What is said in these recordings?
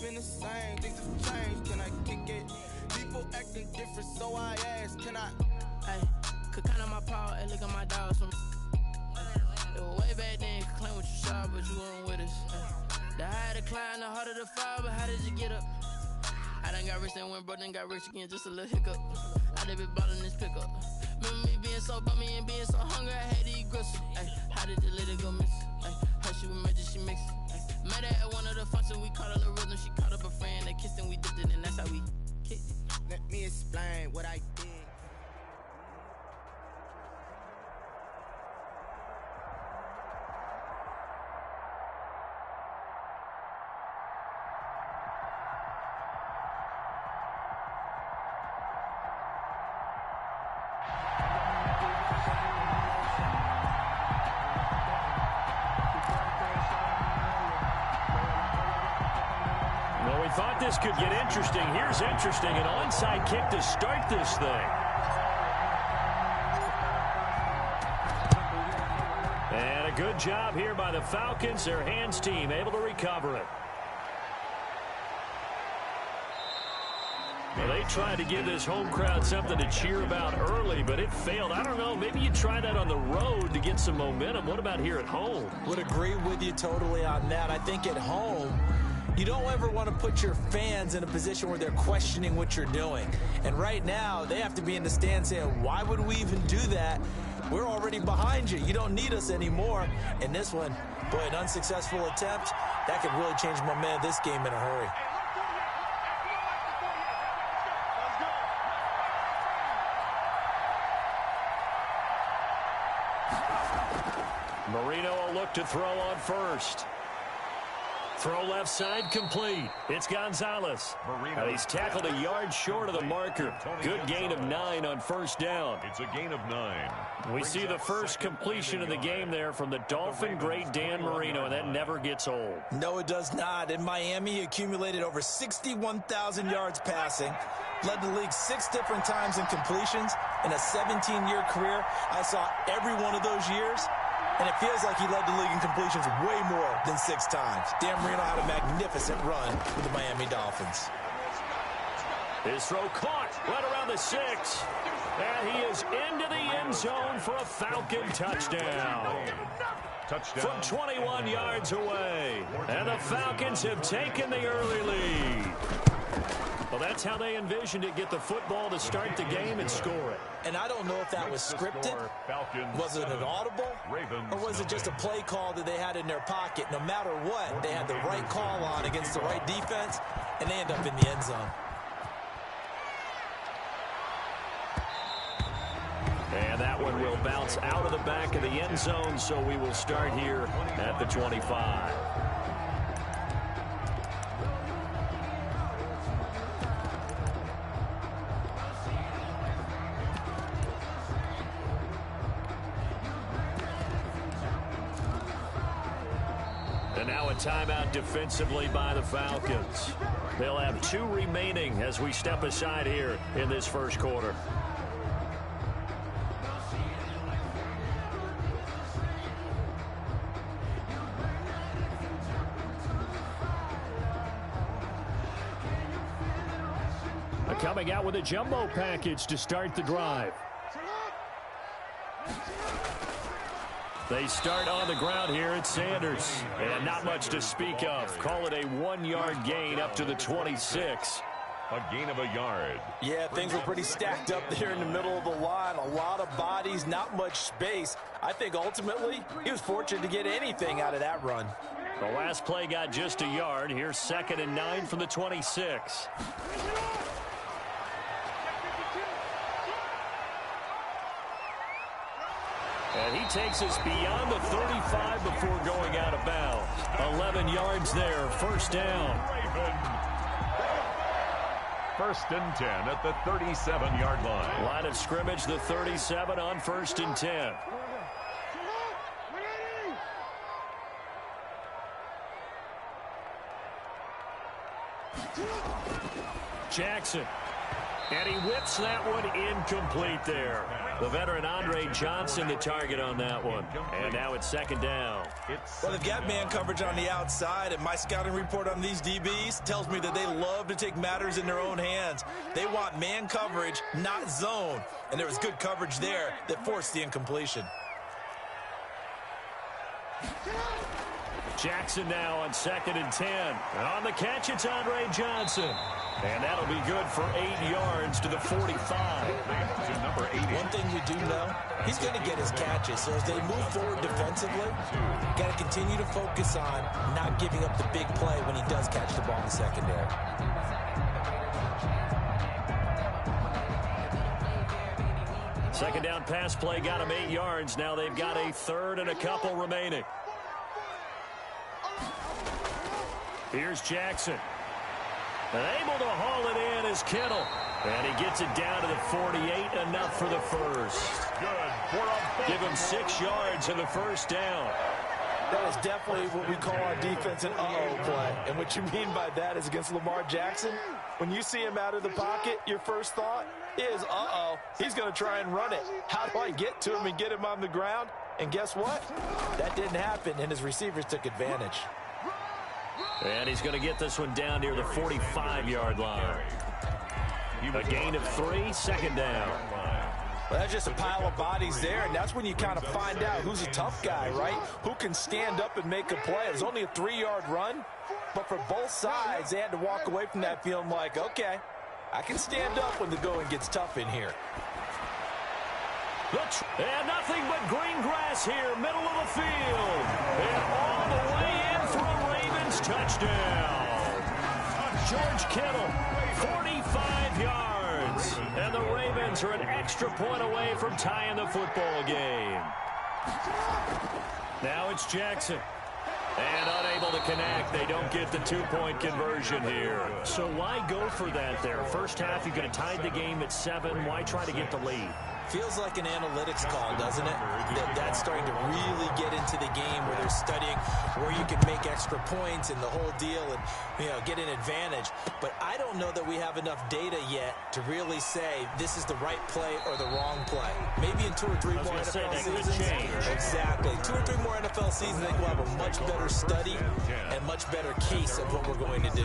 been the same, things have changed, can I kick it? People acting different, so I ask, can I? Hey, could count on my power, and look at my dogs from. It was way back then, could claim what you saw, but you weren't with us. The higher the climb, the harder the fall, but how did you get up? I done got rich and went broke, then got rich again, just a little hiccup. I done been ballin' this pickup. Remember me being so bummy and being so hungry, I had to eat gristle. Ay, how did the lady go miss? Ay, how she was magic, she mixed. Met her at one of the functions, we caught her the rhythm. She caught up a friend, they kissed and we dipped it, and that's how we kicked it. Let me explain what I did. Well, we thought this could get interesting. Here's interesting. An onside kick to start this thing. And a good job here by the Falcons. Their hands team able to recover it. Well, they tried to give this home crowd something to cheer about early, but it failed. I don't know. Maybe you try that on the road to get some momentum. What about here at home? Would agree with you totally on that. I think at home, you don't ever want to put your fans in a position where they're questioning what you're doing. And right now, they have to be in the stand saying, why would we even do that? We're already behind you. You don't need us anymore. And this one, boy, an unsuccessful attempt, that could really change momentum of this game in a hurry. Marino will look to throw on first. Throw left side complete. It's Gonzalez. And he's tackled a yard short of the marker. Good gain of 9 on first down. It's a gain of 9. We see the first completion of the game there from the Dolphin great Dan Marino, and that never gets old. No, it does not. In Miami, he accumulated over 61,000 yards passing. Led the league 6 different times in completions. In a 17-year career, I saw every one of those years. And it feels like he led the league in completions way more than 6 times. Dan Marino had a magnificent run with the Miami Dolphins. His throw caught right around the 6. And he is into the end zone for a Falcon touchdown. From 21 yards away. And the Falcons have taken the early lead. Well, that's how they envisioned it. Get the football to start the game and score it. And I don't know if that was scripted. Was it an audible? Or was it just a play call that they had in their pocket? No matter what, they had the right call on against the right defense, and they end up in the end zone. And that one will bounce out of the back of the end zone, so we will start here at the 25. And now a timeout defensively by the Falcons. They'll have 2 remaining as we step aside here in this first quarter. Coming out with a jumbo package to start the drive. They start on the ground here at Sanders. And not much to speak of. Call it a 1-yard gain up to the 26. A gain of a yard. Yeah, things were pretty stacked up there in the middle of the line. A lot of bodies, not much space. I think ultimately he was fortunate to get anything out of that run. The last play got just a yard. Here's 2nd and 9 from the 26. And he takes us beyond the 35 before going out of bounds. 11 yards there, first down. First and 10 at the 37-yard line. Line of scrimmage, the 37 on 1st and 10. Jackson. And he whips that one incomplete there. The veteran Andre Johnson, the target on that one. And now it's second down. Well, they've got man coverage on the outside, and my scouting report on these DBs tells me that they love to take matters in their own hands. They want man coverage, not zone. And there was good coverage there that forced the incompletion. Jackson now on 2nd and 10. On the catch, it's Andre Johnson. And that'll be good for 8 yards to the 45. One thing we do know, he's going to get his catches. So as they move forward defensively, got to continue to focus on not giving up the big play when he does catch the ball in the secondary. Second down pass play got him 8 yards. Now they've got a third and a couple remaining. Here's Jackson. And able to haul it in is Kittle. And he gets it down to the 48, enough for the first. Give him 6 yards in the first down. That is definitely what we call our defense an uh-oh play. And what you mean by that is against Lamar Jackson, when you see him out of the pocket, your first thought is, uh-oh, he's going to try and run it. How do I get to him and get him on the ground? And guess what? That didn't happen, and his receivers took advantage. And he's going to get this one down near the 45-yard line. A gain of 3, second down. Well, that's just a pile of bodies there, and that's when you kind of find out who's a tough guy, right? Who can stand up and make a play. It was only a 3-yard run, but for both sides, they had to walk away from that feeling like, okay, I can stand up when the going gets tough in here. And nothing but green grass here, middle of the field. And all the way in for a Ravens touchdown. George Kittle, 45 yards. And the Ravens are an extra point away from tying the football game. Now it's Jackson. And unable to connect. They don't get the 2-point conversion here. So why go for that there? First half, you could have tied the game at 7. Why try to get the lead? Feels like an analytics call, doesn't it? That's starting to really get into the game where they're studying where you can make extra points and the whole deal and, you know, get an advantage. But I don't know that we have enough data yet to really say this is the right play or the wrong play. Maybe in 2 or 3 more NFL seasons. Exactly. 2 or 3 more NFL seasons, I think we'll have a much better study and much better case of what we're going to do.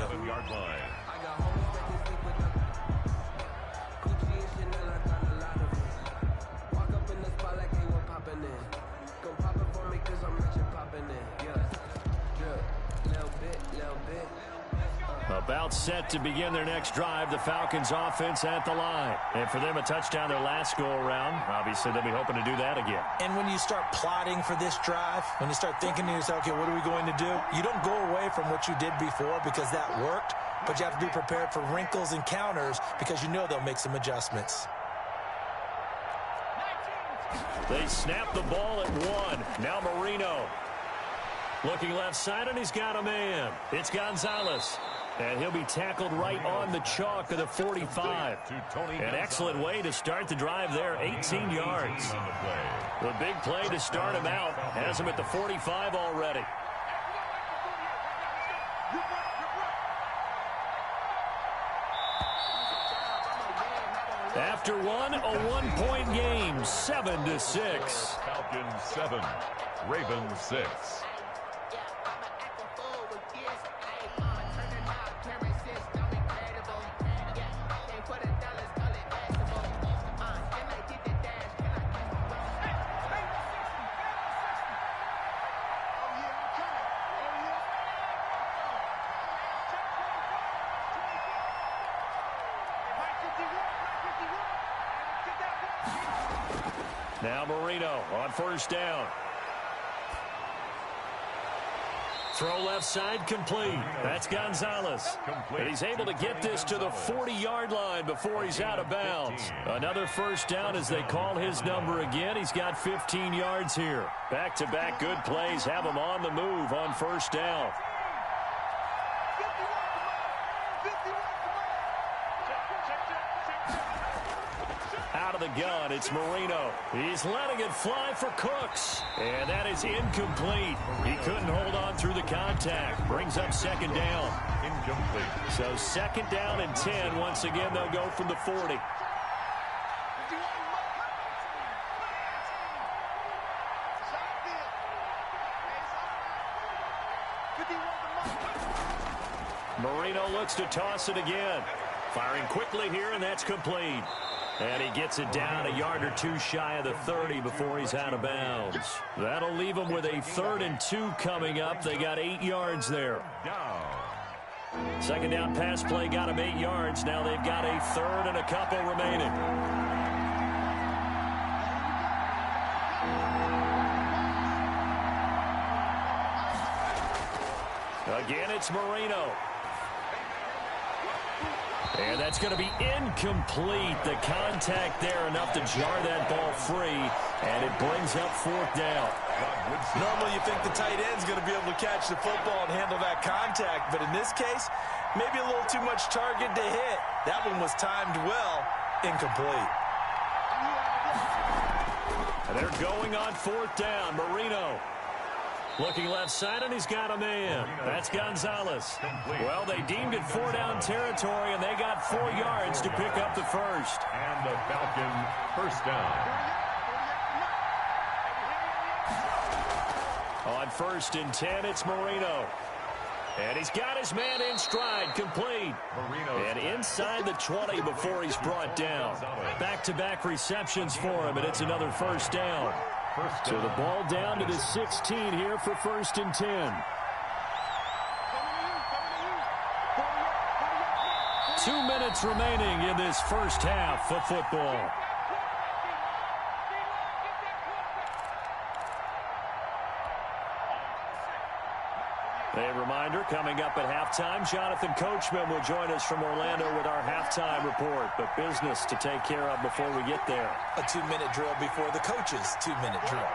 About set to begin their next drive. The Falcons offense at the line. And for them, a touchdown their last go-around. Obviously, they'll be hoping to do that again. And when you start plotting for this drive, when you start thinking to yourself, okay, what are we going to do? You don't go away from what you did before because that worked, but you have to be prepared for wrinkles and counters because you know they'll make some adjustments. They snap the ball at 1. Now Marino. Looking left side, and he's got a man. It's Gonzalez. And he'll be tackled right on the chalk of the 45. An excellent way to start the drive there, 18 yards. The big play to start him out has him at the 45 already. After one, a 1-point game, 7-6. Falcons 7, Ravens 6. Now Marino on first down. Throw left side complete. That's Gonzalez. And he's able to get this to the 40-yard line before he's out of bounds. Another first down as they call his number again. He's got 15 yards here. Back-to-back good plays have him on the move on first down. out of the gun. It's Marino. He's letting it fly for Cooks. And that is incomplete. He couldn't hold on through the contact. Brings up second down. Incomplete. So second down and 10. Once again, they'll go from the 40. Marino looks to toss it again. Firing quickly here, and that's complete. And he gets it down a yard or two shy of the 30 before he's out of bounds. That'll leave him with a 3rd and 2 coming up. They got 8 yards there. Second down pass play got him 8 yards. Now they've got a 3rd and a couple remaining. Again, it's Marino. And that's going to be incomplete. The contact there enough to jar that ball free, and it brings up 4th down. Normally you think the tight end's going to be able to catch the football and handle that contact, but in this case, maybe a little too much target to hit. That one was timed well, incomplete. And they're going on 4th down. Marino looking left side, and he's got a man. That's Gonzalez. Well, they deemed it 4-down territory, and they got 4 yards to pick up the first. And the Falcon first down. On 1st and 10, it's Marino. And he's got his man in stride, complete. And inside the 20 before he's brought down. Back-to-back receptions for him, and it's another first down. So the ball down to the 16 here for 1st and 10. 2 minutes remaining in this first half of football. A reminder, coming up at halftime, Jonathan Coachman will join us from Orlando with our halftime report. But business to take care of before we get there. A 2-minute drill before the coach's 2-minute drill.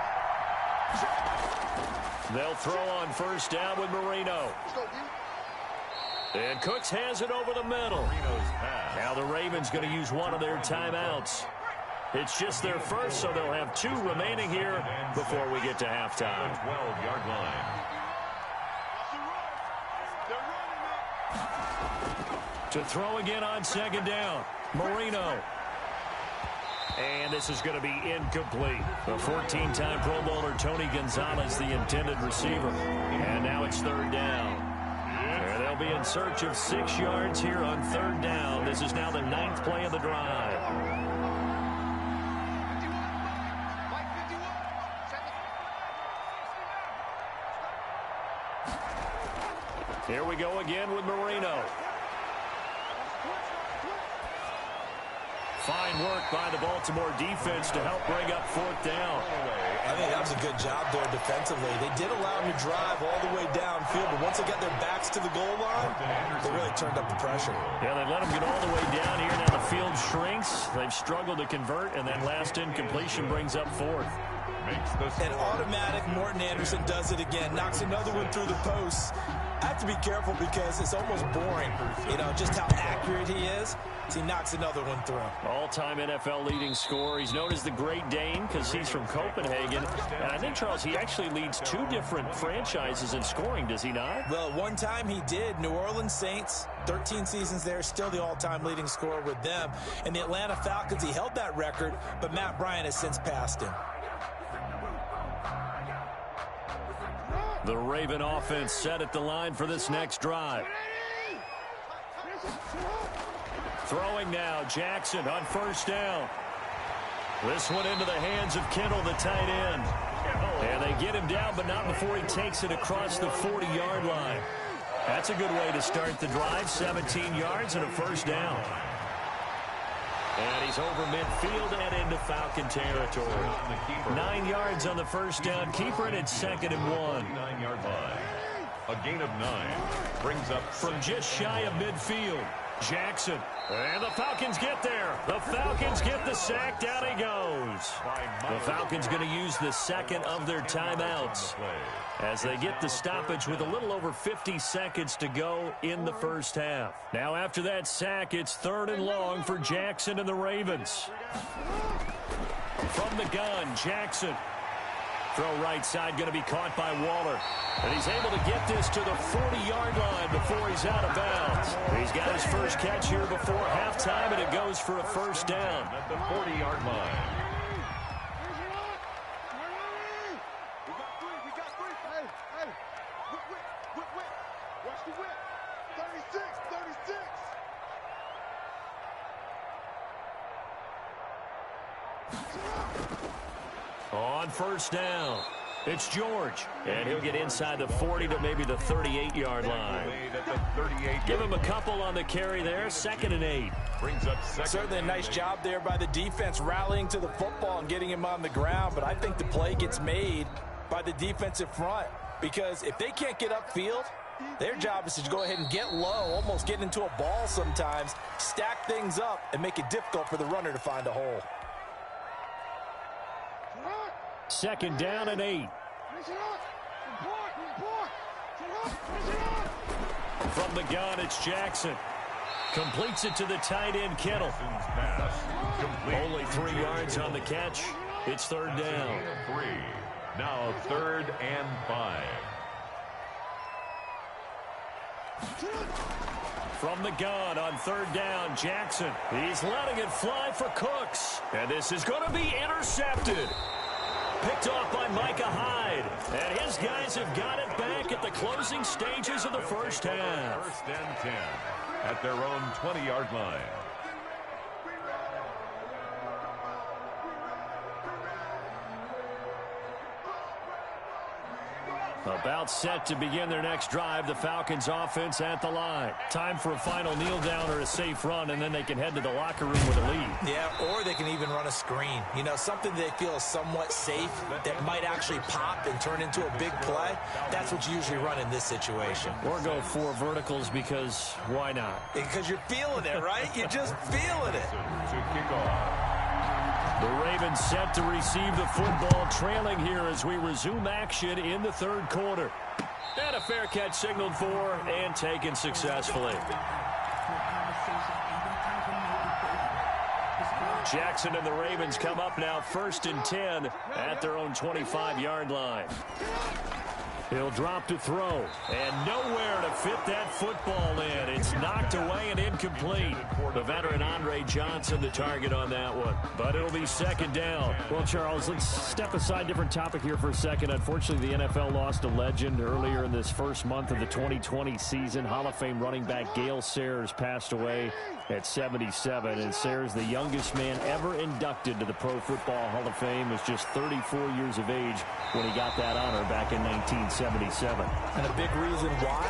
They'll throw on first down with Marino. And Cooks has it over the middle. Now the Ravens going to use one of their timeouts. It's just their first, so they'll have 2 remaining here before we get to halftime. 12-yard line. To throw again on second down, Marino. And this is going to be incomplete. The 14-time Pro Bowler Tony Gonzalez, the intended receiver. And now it's 3rd down. And they'll be in search of 6 yards here on 3rd down. This is now the 9th play of the drive. Here we go again with Marino. Fine work by the Baltimore defense to help bring up 4th down. I think that was a good job there defensively. They did allow him to drive all the way downfield, but once they got their backs to the goal line, they really turned up the pressure. Yeah, they let him get all the way down here. Now the field shrinks. They've struggled to convert, and that last incompletion brings up 4th. An automatic Morton Anderson does it again, knocks another one through the post. I have to be careful because it's almost boring, just how accurate he is. So he knocks another one through. All-time NFL leading scorer. He's known as the Great Dane because he's from Copenhagen. And I think, Charles, he actually leads 2 different franchises in scoring, does he not? Well, one time he did. New Orleans Saints, 13 seasons there, still the all-time leading scorer with them. And the Atlanta Falcons, he held that record, but Matt Bryant has since passed him. The Raven offense set at the line for this next drive. Throwing now, Jackson on first down. This one into the hands of Kittle, the tight end. And they get him down, but not before he takes it across the 40-yard line. That's a good way to start the drive, 17 yards and a first down. And he's over midfield and into Falcon territory. 9 yards on the first down. Keeper, and it's 2nd and 1. 9-yard line. A gain of 9 brings up from just shy of midfield. Jackson. And the Falcons get there. The Falcons get the sack. Down he goes. The Falcons going to use the second of their timeouts as they get the stoppage with a little over 50 seconds to go in the first half. Now after that sack, it's 3rd and long for Jackson and the Ravens. From the gun, Jackson. Throw right side going to be caught by Waller. And he's able to get this to the 40-yard line before he's out of bounds. He's got his first catch here before halftime, and it goes for a first down. At the 40-yard line. We got three. Hey. Whip. Watch the whip. 36. On first down, it's George. And he'll get inside the 40 to maybe the 38-yard line. Give him a couple on the carry there. 2nd and 8. Brings up second. Certainly a nice job there by the defense rallying to the football and getting him on the ground. But I think the play gets made by the defensive front. Because if they can't get upfield, their job is to go ahead and get low, almost get into a ball sometimes, stack things up, and make it difficult for the runner to find a hole. 2nd down and 8. From the gun, it's Jackson. Completes it to the tight end, Kittle. Only 3 yards on the catch. It's 3rd down. 3. Now 3rd and 5. From the gun on 3rd down, Jackson. He's letting it fly for Cooks. And this is going to be intercepted. Picked off by Micah Hyde. And his guys have got it back at the closing stages of the first half. 1st and 10 at their own 20-yard line. About set to begin their next drive. The Falcons offense at the line. Time for a final kneel down or a safe run, and then they can head to the locker room with a lead. Yeah, or they can even run a screen. You know, something they feel is somewhat safe that might actually pop and turn into a big play. That's what you usually run in this situation. Or go 4 verticals because why not? Because you're feeling it, right? You're just feeling it. To kick off. The Ravens set to receive the football, trailing here as we resume action in the 3rd quarter. And a fair catch signaled for and taken successfully. Jackson and the Ravens come up now 1st and 10 at their own 25-yard line. He'll drop to throw, and nowhere to fit that football in. It's knocked away and incomplete. The veteran Andre Johnson, the target on that one. But it'll be 2nd down. Well, Charles, let's step aside, different topic here for a second. Unfortunately, the NFL lost a legend earlier in this first month of the 2020 season. Hall of Fame running back Gale Sayers passed away at 77. And Sayers, the youngest man ever inducted to the Pro Football Hall of Fame, was just 34 years of age when he got that honor back in 1977. And a big reason why?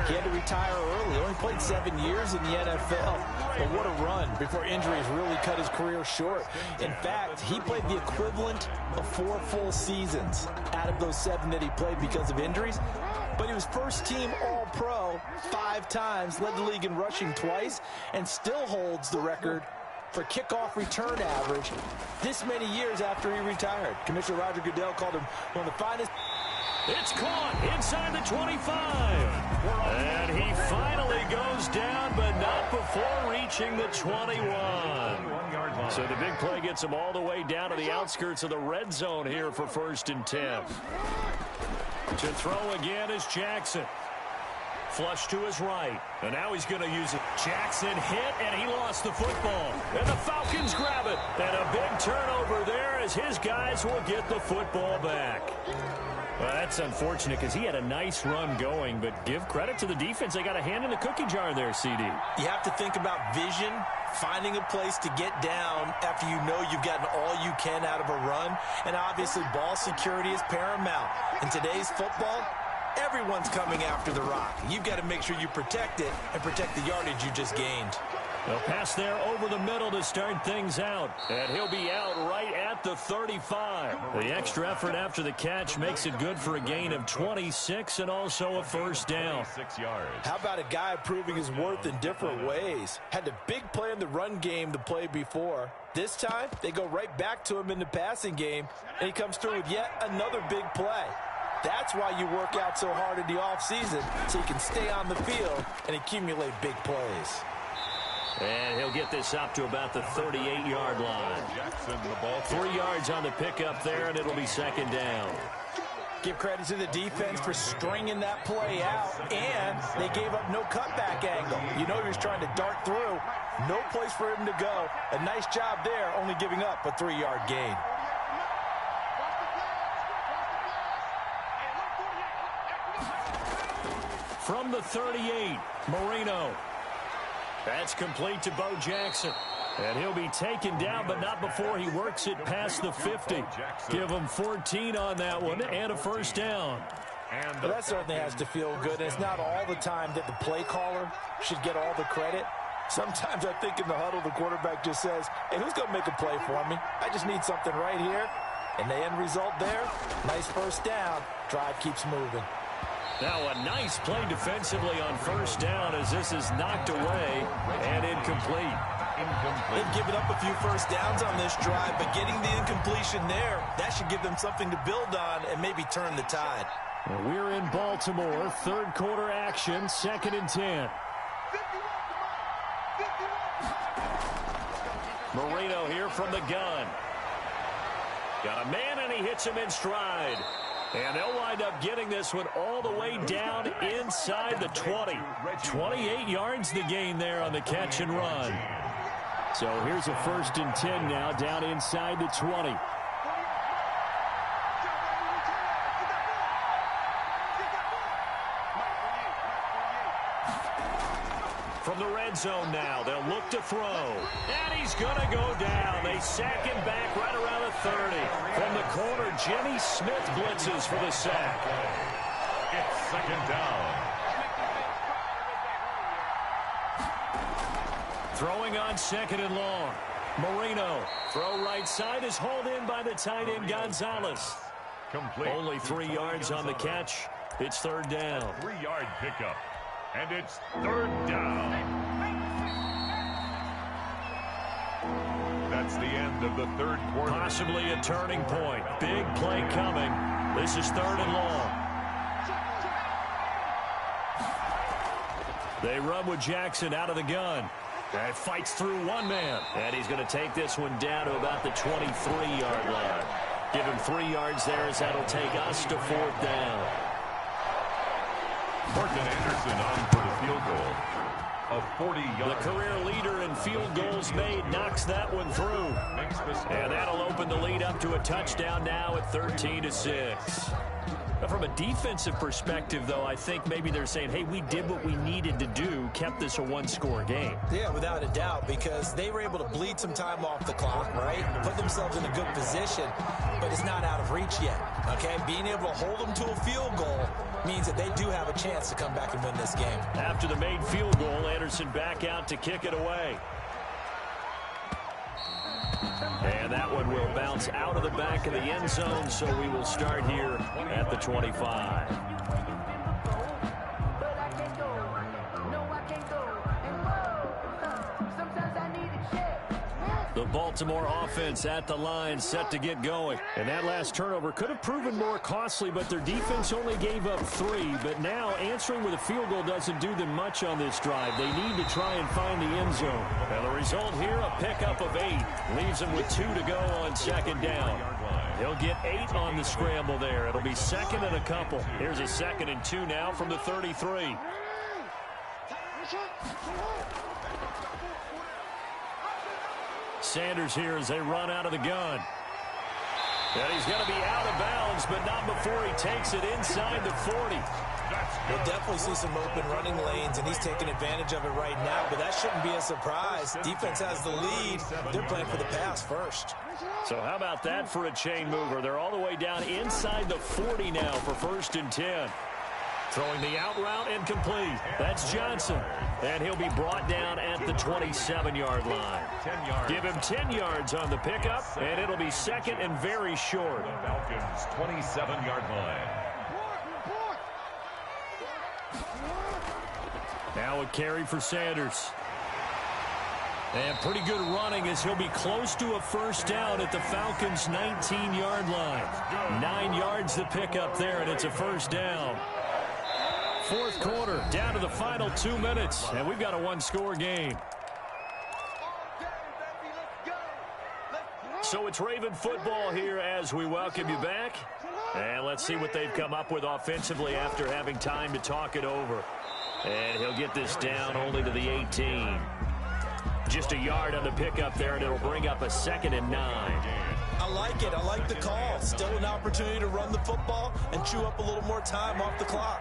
He had to retire early. He only played 7 years in the NFL. But what a run before injuries really cut his career short. In fact, he played the equivalent of 4 full seasons out of those 7 that he played because of injuries. But he was first-team All-Pro 5 times, led the league in rushing twice, and still holds the record for kickoff return average this many years after he retired. Commissioner Roger Goodell called him one of the finest. It's caught inside the 25. And he finally goes down, but not before reaching the 21. So the big play gets him all the way down to the outskirts of the red zone here for 1st and 10. To throw again is Jackson. Flush to his right. And now he's going to use it. Jackson hit, and he lost the football. And the Falcons grab it. And a big turnover there as his guys will get the football back. Well, that's unfortunate because he had a nice run going, but give credit to the defense. They got a hand in the cookie jar there, CD. You have to think about vision, finding a place to get down after you know you've gotten all you can out of a run. And obviously, ball security is paramount. In today's football, everyone's coming after the rock. You've got to make sure you protect it and protect the yardage you just gained. They'll pass there over the middle to start things out. And he'll be out right at the 35. The extra effort after the catch makes it good for a gain of 26 and also a first down. 6 yards. How about a guy proving his worth in different ways? Had a big play in the run game to play before. This time, they go right back to him in the passing game, and he comes through with yet another big play. That's why you work out so hard in the offseason, so you can stay on the field and accumulate big plays. And he'll get this up to about the 38-yard line. 3 yards on the pickup there, and it'll be second down. Give credit to the defense for stringing that play out, and they gave up no cutback angle. You know he was trying to dart through. No place for him to go. A nice job there, only giving up a 3-yard gain. From the 38, Marino. That's complete to Bo Jackson. And he'll be taken down, but not before he works it past the 50. Give him 14 on that one and a first down. Well, that certainly has to feel good. And it's not all the time that the play caller should get all the credit. Sometimes I think in the huddle, the quarterback just says, hey, who's going to make a play for me? I just need something right here. And the end result there, nice first down. Drive keeps moving. Now a nice play defensively on first down as this is knocked away and incomplete. They've given up a few first downs on this drive, but getting the incompletion there, that should give them something to build on and maybe turn the tide. Well, we're in Baltimore, third quarter action, 2nd and 10. Marino here from the gun. Got a man and he hits him in stride. And they'll wind up getting this one all the way down inside the 20. 28 yards the gain there on the catch and run. So here's a 1st and 10 now down inside the 20. From the red zone now, they'll look to throw. And he's going to go down. They sack him back right around the 30. From the corner, Jimmy Smith blitzes for the sack. It's second down. Throwing on 2nd and long. Marino. Throw right side is hauled in by the tight end Gonzalez. Complete. Only 3 yards on the catch. It's 3rd down. 3-yard pickup. And it's 3rd down. That's the end of the 3rd quarter. Possibly a turning point. Big play coming. This is 3rd and long. They run with Jackson out of the gun. And fights through one man. And he's going to take this one down to about the 23-yard line. Give him 3 yards there as that'll take us to 4th down. Morgan Anderson on for the field goal. A 40-yard. The career leader in field goals made knocks that one through. And that'll open the lead up to a touchdown now at 13-6. From a defensive perspective, though, I think maybe they're saying, hey, we did what we needed to do, kept this a one-score game. Yeah, without a doubt, because they were able to bleed some time off the clock, right? Put themselves in a good position, but it's not out of reach yet, okay? Being able to hold them to a field goal means that they do have a chance to come back and win this game. After the made field goal, Anderson back out to kick it away. And that one will bounce out of the back of the end zone, so we will start here at the 25. The Baltimore offense at the line, set to get going. And that last turnover could have proven more costly, but their defense only gave up 3. But now answering with a field goal doesn't do them much on this drive. They need to try and find the end zone. And the result here, a pickup of 8. Leaves them with 2 to go on 2nd down. He'll get 8 on the scramble there. It'll be 2nd and a couple. Here's a 2nd and 2 now from the 33. Sanders here as they run out of the gun. And he's going to be out of bounds, but not before he takes it inside the 40. We'll definitely see some open running lanes, and he's taking advantage of it right now, but that shouldn't be a surprise. Defense has the lead. They're playing for the pass first. So how about that for a chain mover? They're all the way down inside the 40 now for 1st and 10. Throwing the out route and complete. That's Johnson. And he'll be brought down at the 27-yard line. 10 yards. Give him 10 yards on the pickup, and it'll be second and very short. The Falcons' 27-yard line. Now a carry for Sanders. And pretty good running as he'll be close to a first down at the Falcons' 19-yard line. 9 yards the pickup there, and it's a first down. Fourth quarter, down to the final 2 minutes, and we've got a one-score game. So it's Raven football here as we welcome you back. And let's see what they've come up with offensively after having time to talk it over. And he'll get this down only to the 18. Just a yard on the pickup there, and it'll bring up a 2nd and 9. I like it. I like the call. Still an opportunity to run the football and chew up a little more time off the clock.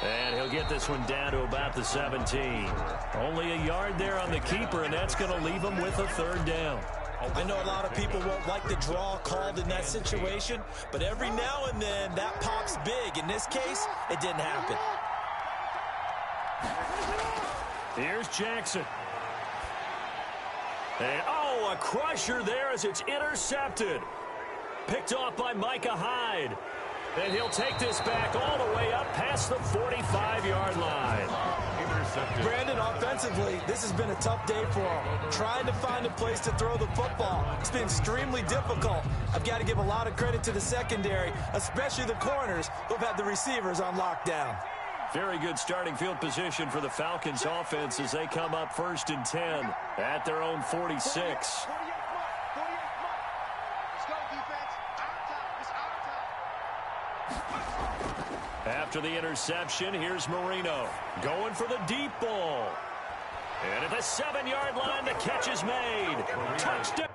And he'll get this one down to about the 17. Only a yard there on the keeper, and that's going to leave him with a third down. I know a lot of people won't like the draw called in that situation, but every now and then that pops big. In this case, it didn't happen. Here's Jackson. And, oh, a crusher there as it's intercepted. Picked off by Micah Hyde. And he'll take this back all the way up past the 45-yard line. Brandon, offensively, this has been a tough day for him. Trying to find a place to throw the football. It's been extremely difficult. I've got to give a lot of credit to the secondary, especially the corners who've had the receivers on lockdown. Very good starting field position for the Falcons offense as they come up 1st and 10 at their own 46. After the interception, here's Marino going for the deep ball. And at the 7-yard line, the catch is made. Touchdown.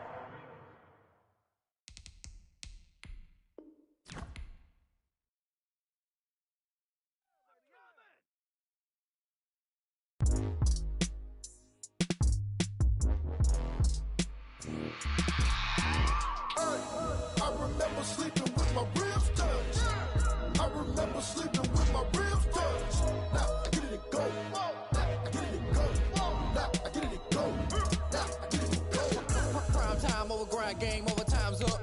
I remember sleeping with my ribs touched. I remember sleeping with my ribs touched. Now I get it and go. Now I get it and go. Now I get it and go. Now I get it and go. Prime time over grind game, over time's up.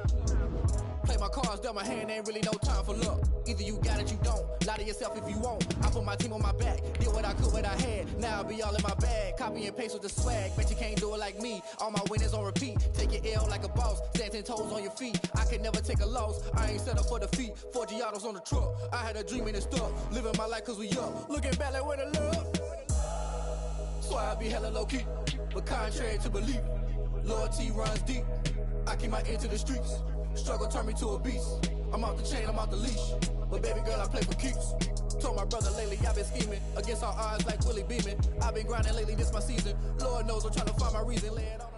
Play my cards, dealt my hand, ain't really no time for luck. Either you got it, you don't. Lie to yourself if you won't. I put my team on my back, did what I could, what I had. Now I'll be all in my bag, copy and paste with the swag. Bet you can't do it like me. All my winners on repeat. Take your L like a boss, stand 10 toes on your feet. I can never take a loss. I ain't set up for defeat. 4 Giottos on the truck. I had a dream and it stuck. Living my life cause we up. Looking back like where the love. So I be hella low key, but contrary to belief, loyalty runs deep. I keep my ear to the streets. Struggle turned me to a beast. I'm out the chain, I'm out the leash. But baby girl, I play for keeps. Told my brother lately I've been scheming against all odds like Willie Beeman. I've been grinding lately, this my season. Lord knows I'm trying to find my reason. Lay it on.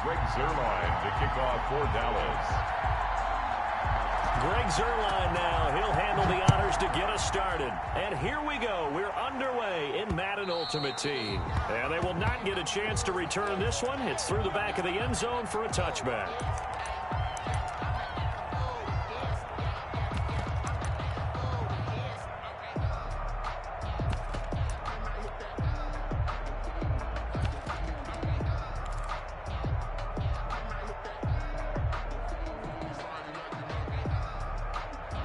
Greg Zuerlein to kick off for Dallas. Greg Zuerlein now. He'll handle the honors to get us started. And here we go. We're underway in Madden Ultimate Team. And they will not get a chance to return this one. It's through the back of the end zone for a touchback.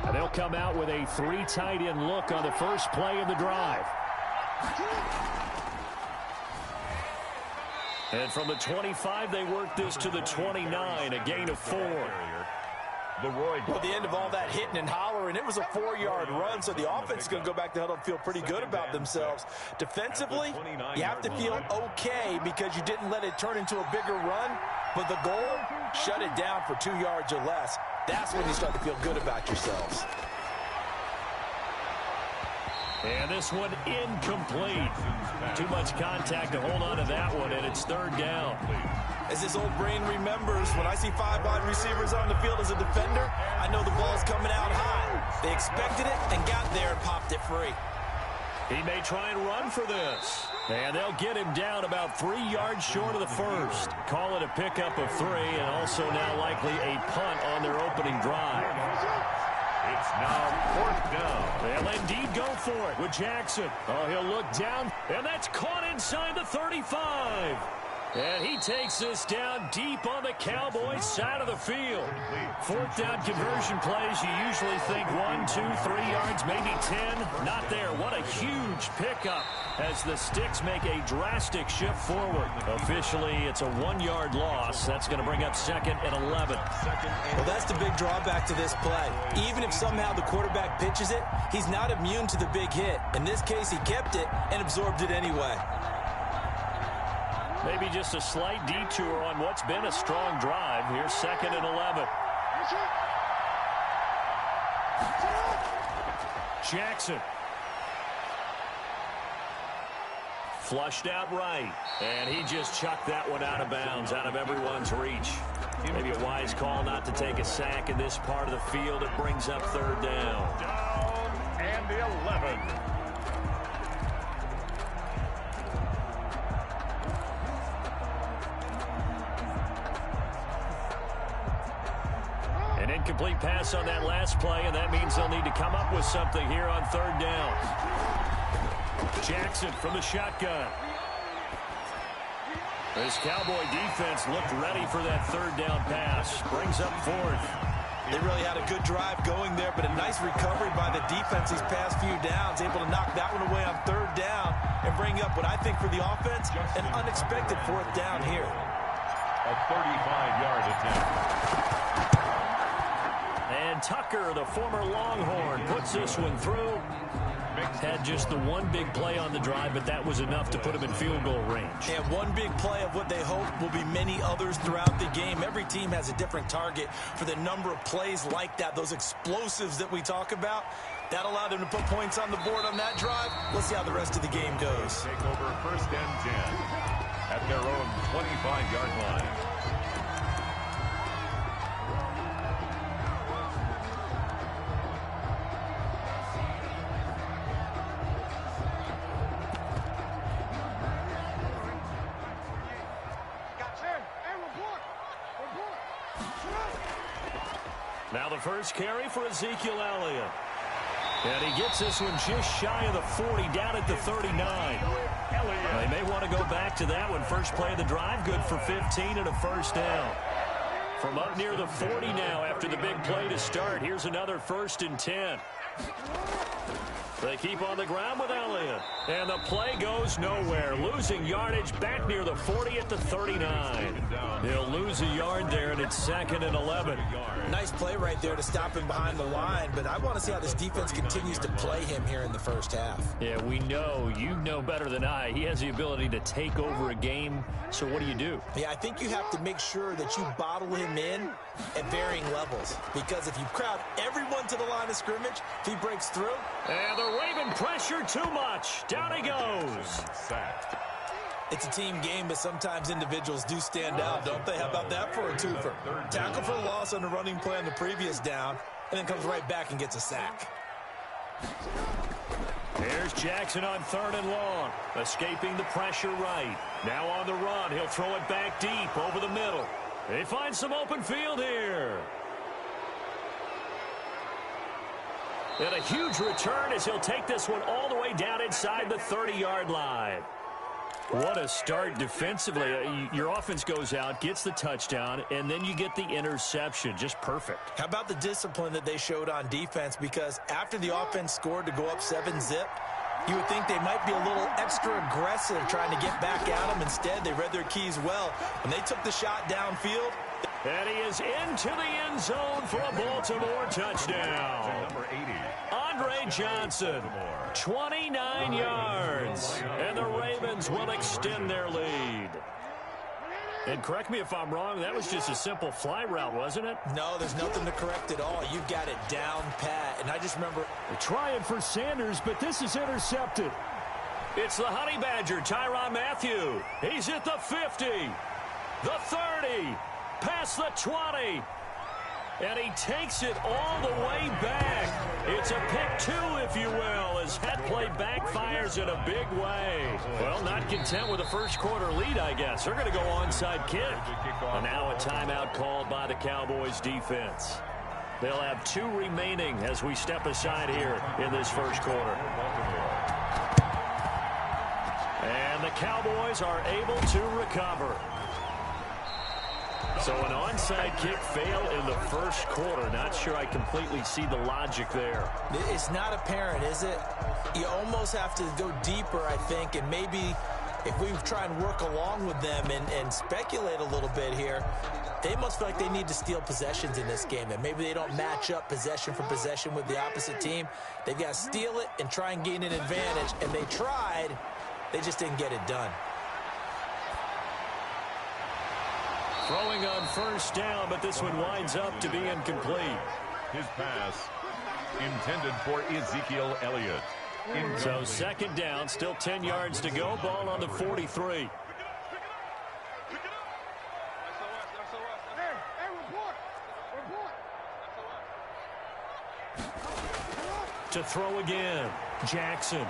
And they'll come out with a 3 tight end look on the first play of the drive. And from the 25, they work this to the 29, a gain of 4. Well, the end of all that hitting and hollering, it was a 4-yard run, so the offense is going to go back to huddle and feel pretty good about themselves. Defensively, you have to feel okay because you didn't let it turn into a bigger run, but the goal, shut it down for 2 yards or less. That's when you start to feel good about yourselves. And this one incomplete. Too much contact to hold on to that one, and it's third down. As his old brain remembers, when I see 5 wide receivers on the field as a defender, I know the ball's coming out high. They expected it and got there and popped it free. He may try and run for this. And they'll get him down about 3 yards short of the first. Call it a pickup of 3, and also now likely a punt on their opening drive. It's now 4th down. They'll indeed go for it with Jackson. Oh, he'll look down, and that's caught inside the 35. And he takes this down deep on the Cowboys side of the field. 4th down conversion plays, you usually think 1, 2, 3 yards, maybe 10. Not there. What a huge pickup as the Sticks make a drastic shift forward. Officially, it's a 1-yard loss. That's going to bring up 2nd and 11. Well, that's the big drawback to this play. Even if somehow the quarterback pitches it, he's not immune to the big hit. In this case, he kept it and absorbed it anyway. Maybe just a slight detour on what's been a strong drive. Here's 2nd and 11. Jackson. Flushed out right. And he just chucked that one out of bounds, out of everyone's reach. Maybe a wise call not to take a sack in this part of the field. It brings up 3rd down. Down and 11. An incomplete pass on that last play, and that means they'll need to come up with something here on 3rd down. Jackson from the shotgun. This Cowboy defense looked ready for that 3rd down pass. Brings up 4th. They really had a good drive going there, but a nice recovery by the defense these past few downs, able to knock that one away on 3rd down and bring up what I think for the offense, an unexpected 4th down here. A 35-yard attempt. And Tucker, the former Longhorn, puts this one through. Had just the one big play on the drive, but that was enough to put him in field goal range. And one big play of what they hope will be many others throughout the game. Every team has a different target for the number of plays like that, those explosives that we talk about. That allowed them to put points on the board on that drive. Let's see how the rest of the game goes. Take over 1st and 10 at their own 25-yard line. Now the first carry for Ezekiel Elliott. And he gets this one just shy of the 40, down at the 39. They may want to go back to that one. First play of the drive, good for 15 and a 1st down. From up near the 40 now after the big play to start. Here's another 1st and 10. They keep on the ground with Elliott. And the play goes nowhere. Losing yardage back near the 40 at the 39. He'll lose a yard there, and it's 2nd and 11. Nice play right there to stop him behind the line, but I want to see how this defense continues to play him here in the first half. Yeah, we know, you know better than I, he has the ability to take over a game. So what do? Yeah, I think you have to make sure that you bottle him in at varying levels, because if you crowd everyone to the line of scrimmage, if he breaks through. And the Raven pressure too much. Down he goes. It's a team game, but sometimes individuals do stand out, don't they? How about that for a twofer? Tackle for a loss on the running play on the previous down, and then comes right back and gets a sack. Here's Jackson on 3rd and long. Escaping the pressure right. Now on the run. He'll throw it back deep over the middle. They find some open field here. And a huge return as he'll take this one all the way down inside the 30-yard line. What a start defensively. Your offense goes out, gets the touchdown, and then you get the interception. Just perfect. How about the discipline that they showed on defense? Because after the offense scored to go up 7-zip, you would think they might be a little extra aggressive trying to get back at them. Instead, they read their keys well. When they took the shot downfield. And he is into the end zone for a Baltimore touchdown. Number 80. Andre Johnson, 29 yards. And the Ravens will extend their lead. And correct me if I'm wrong, that was just a simple fly route, wasn't it? No, there's nothing to correct at all. You've got it down pat. And I just remember trying for Sanders, but this is intercepted. It's the Honey Badger, Tyrann Mathieu. He's at the 50, the 30, past the 20. And he takes it all the way back. It's a pick two, if you will, as head play backfires in a big way. Well, not content with a first quarter lead, I guess. They're going to go onside kick. And now a timeout called by the Cowboys defense. They'll have 2 remaining as we step aside here in this first quarter. And the Cowboys are able to recover. So an onside kick fail in the first quarter. Not sure I completely see the logic there. It's not apparent, is it? You almost have to go deeper, I think, and maybe if we try and work along with them and speculate a little bit here, they must feel like they need to steal possessions in this game, and maybe they don't match up possession for possession with the opposite team. They've got to steal it and try and gain an advantage, and they tried. They just didn't get it done. Throwing on first down, but this one winds up to be incomplete. His pass intended for Ezekiel Elliott. So second down, still 10 yards to go. Ball on the 43. To throw again, Jackson.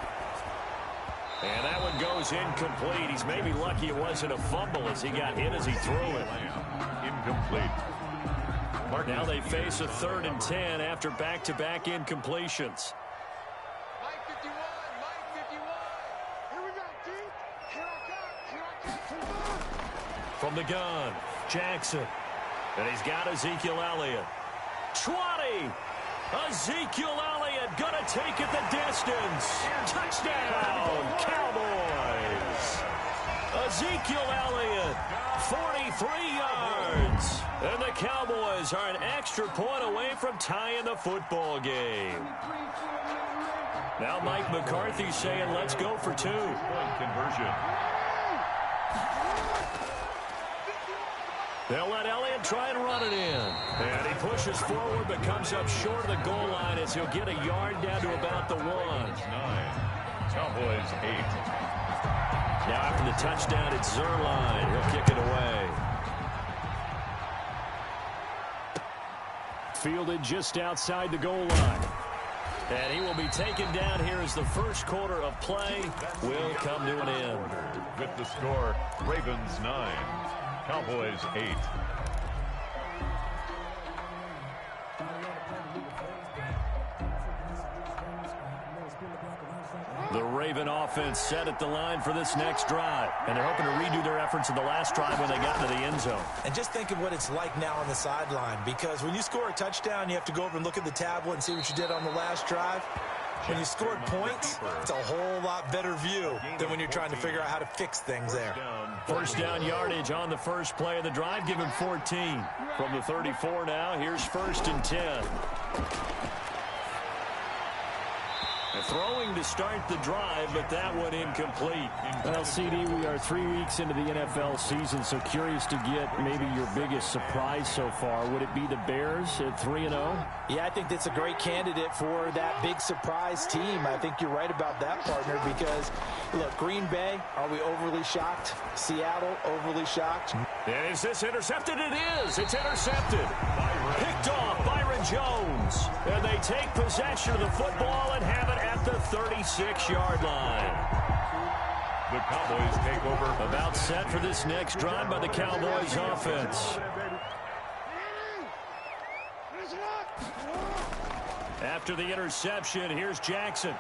And that one goes incomplete. He's maybe lucky it wasn't a fumble as he got hit as he threw it. Incomplete. Now they face a 3rd and 10 after back-to-back incompletions. Mike 51, Mike 51. Here we go, team. Here I come. From the gun, Jackson. And he's got Ezekiel Elliott. 20. Ezekiel Elliott going to take it the distance. Touchdown, Cowboys. Ezekiel Elliott, 43 yards. And the Cowboys are an extra point away from tying the football game. Now Mike McCarthy saying, let's go for 2. Point conversion. They'll let Elliott try and run it in. And he pushes forward but comes up short of the goal line as he'll get a yard down to about the 1. 9. Cowboys 8. Now after the touchdown, it's Zuerlein. He'll kick it away. Fielded just outside the goal line. And he will be taken down here as the first quarter of play will come to an end. With the score, Ravens 9. Cowboys 8. The Raven offense set at the line for this next drive. And they're hoping to redo their efforts in the last drive when they got into the end zone. And just think of what it's like now on the sideline, because when you score a touchdown, you have to go over and look at the tablet and see what you did on the last drive. When you scored points, it's a whole lot better view than when you're trying to figure out how to fix things there. First down yardage on the first play of the drive, given 14. From the 34 now, here's 1st and 10. Throwing to start the drive, but that one incomplete. Well, CD, we are 3 weeks into the NFL season, so curious to get maybe your biggest surprise so far. Would it be the Bears at 3-0? Yeah, I think that's a great candidate for that big surprise team. I think you're right about that, partner, because, look, Green Bay, are we overly shocked? Seattle, overly shocked? And is this intercepted? It is. It's intercepted. Picked off Byron Jones. And they take possession of the football and have it at the 36-yard line. The Cowboys take over. About set for this next drive by the Cowboys offense. After the interception, here's Jackson.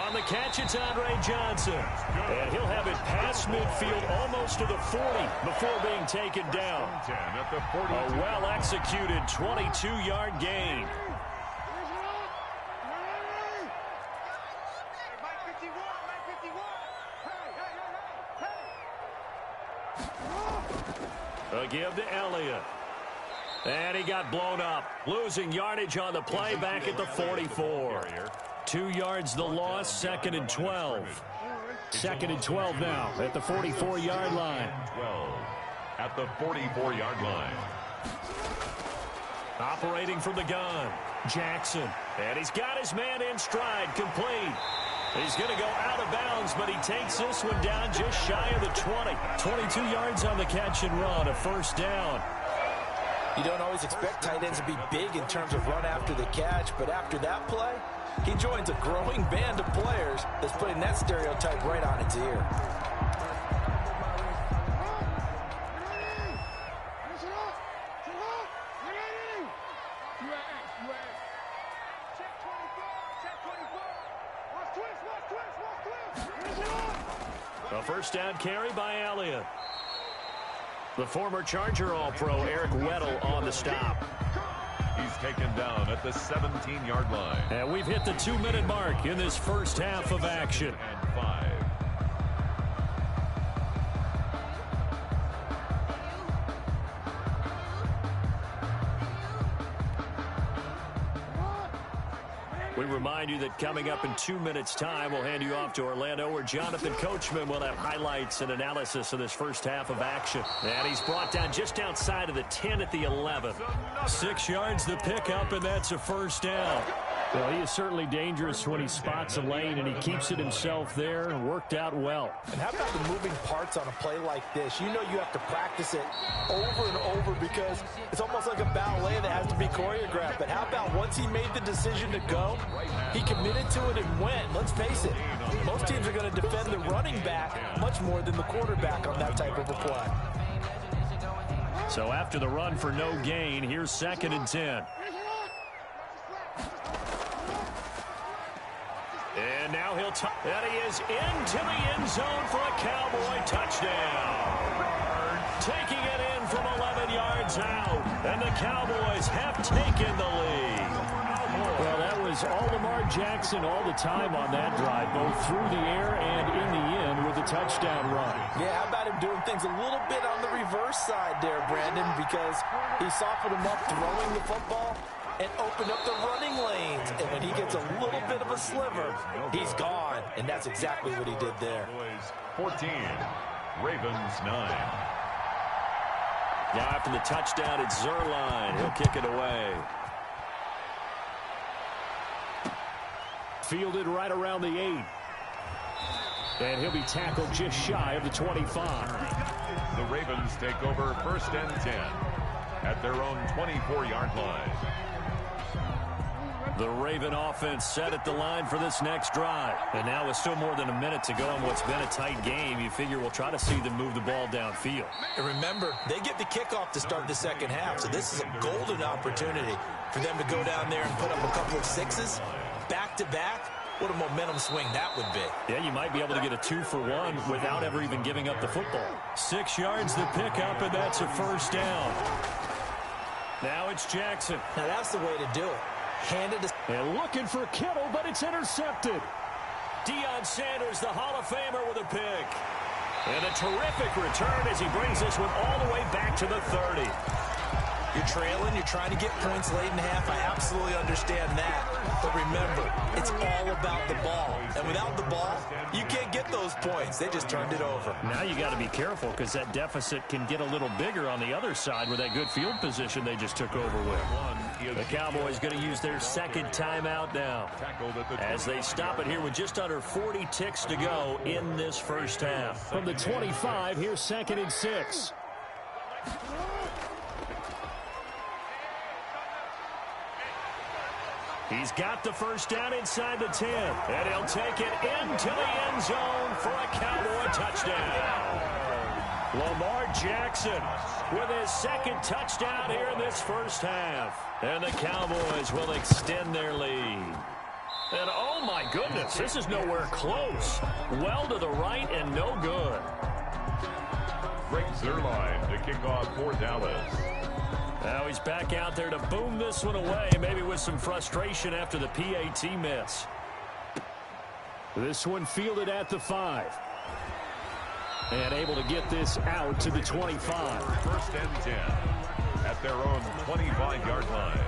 On the catch, it's Andre Johnson. And he'll have it past midfield almost to the 40 before being taken down. A well-executed 22-yard gain. A give to Elliott. And he got blown up. Losing yardage on the play back at the 44. 2 yards the loss, 2nd and 12. 2nd and 12 now at the 44-yard line. 12 at the 44-yard line. Operating from the gun, Jackson. And he's got his man in stride, complete. He's going to go out of bounds, but he takes this one down just shy of the 20. 22 yards on the catch and run, a first down. You don't always expect tight ends to be big in terms of run after the catch, but after that play, he joins a growing band of players that's putting that stereotype right on its ear. A first down carry by Elliott. The former Charger All-Pro Eric Weddle on the stop. He's taken down at the 17-yard line. And we've hit the 2-minute mark in this first half of action. And 5. We remind you that coming up in 2 minutes' time, we'll hand you off to Orlando, where Jonathan Coachman will have highlights and analysis of this first half of action. And he's brought down just outside of the 10 at the 11. 6 yards the pickup, and that's a first down. Well, he is certainly dangerous when he spots a lane, and he keeps it himself there and worked out well. And how about the moving parts on a play like this? You know you have to practice it over and over because it's almost like a ballet that has to be choreographed. But how about once he made the decision to go, he committed to it and went. Let's face it, most teams are going to defend the running back much more than the quarterback on that type of a play. So after the run for no gain, here's 2nd and 10. And now he'll and he is into the end zone for a Cowboy touchdown. Taking it in from 11 yards out, and the Cowboys have taken the lead. Well, that was all Lamar Jackson all the time on that drive, both through the air and in the end with a touchdown run. Yeah, how about him doing things a little bit on the reverse side there, Brandon, because he softened him up throwing the football and opened up the running lanes. And when he gets a little bit of a sliver, he's gone. And that's exactly what he did there. 14, Ravens 9. Now after the touchdown, it's Zuerlein. He'll kick it away. Fielded right around the 8. And he'll be tackled just shy of the 25. The Ravens take over 1st and 10 at their own 24-yard line. The Raven offense set at the line for this next drive. And now with still more than a minute to go in what's been a tight game, you figure we'll try to see them move the ball downfield. And remember, they get the kickoff to start the second half, so this is a golden opportunity for them to go down there and put up a couple of sixes back-to-back. What a momentum swing that would be. Yeah, you might be able to get a 2-for-1 without ever even giving up the football. 6 yards the pickup, and that's a first down. Now it's Jackson. Now that's the way to do it. Hand it to... And looking for Kittle, but it's intercepted. Deion Sanders, the Hall of Famer, with a pick. And a terrific return as he brings this one all the way back to the 30. You're trailing, you're trying to get points late in half. I absolutely understand that. But remember, it's all about the ball. And without the ball, you can't get those points. They just turned it over. Now you got to be careful because that deficit can get a little bigger on the other side with that good field position they just took over with. The Cowboys going to use their second timeout now as they stop it here with just under 40 ticks to go in this first half. From the 25, here's 2nd and 6. He's got the first down inside the 10, and he'll take it into the end zone for a Cowboy touchdown. Lamar Jackson with his second touchdown here in this first half. And the Cowboys will extend their lead. And oh my goodness, this is nowhere close. Well to the right and no good. Greg Zuerlein to kick off for Dallas. Now he's back out there to boom this one away, maybe with some frustration after the PAT miss. This one fielded at the 5. And able to get this out to the 25. 1st and 10 at their own 25-yard line.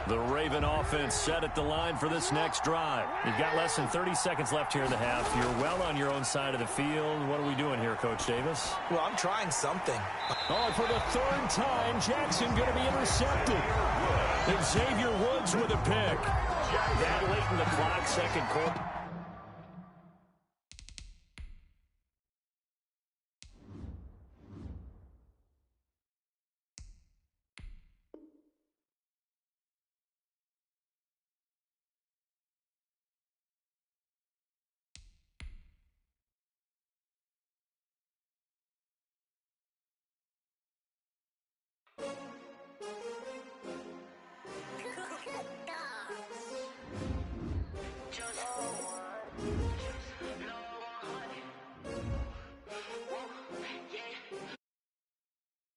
The Raven offense set at the line for this next drive. You've got less than 30 seconds left here in the half. You're well on your own side of the field. What are we doing here, Coach Davis? Well, I'm trying something. Oh, for the third time, Jackson going to be intercepted. Xavier Woods with a pick. That late in the clock, second quarter.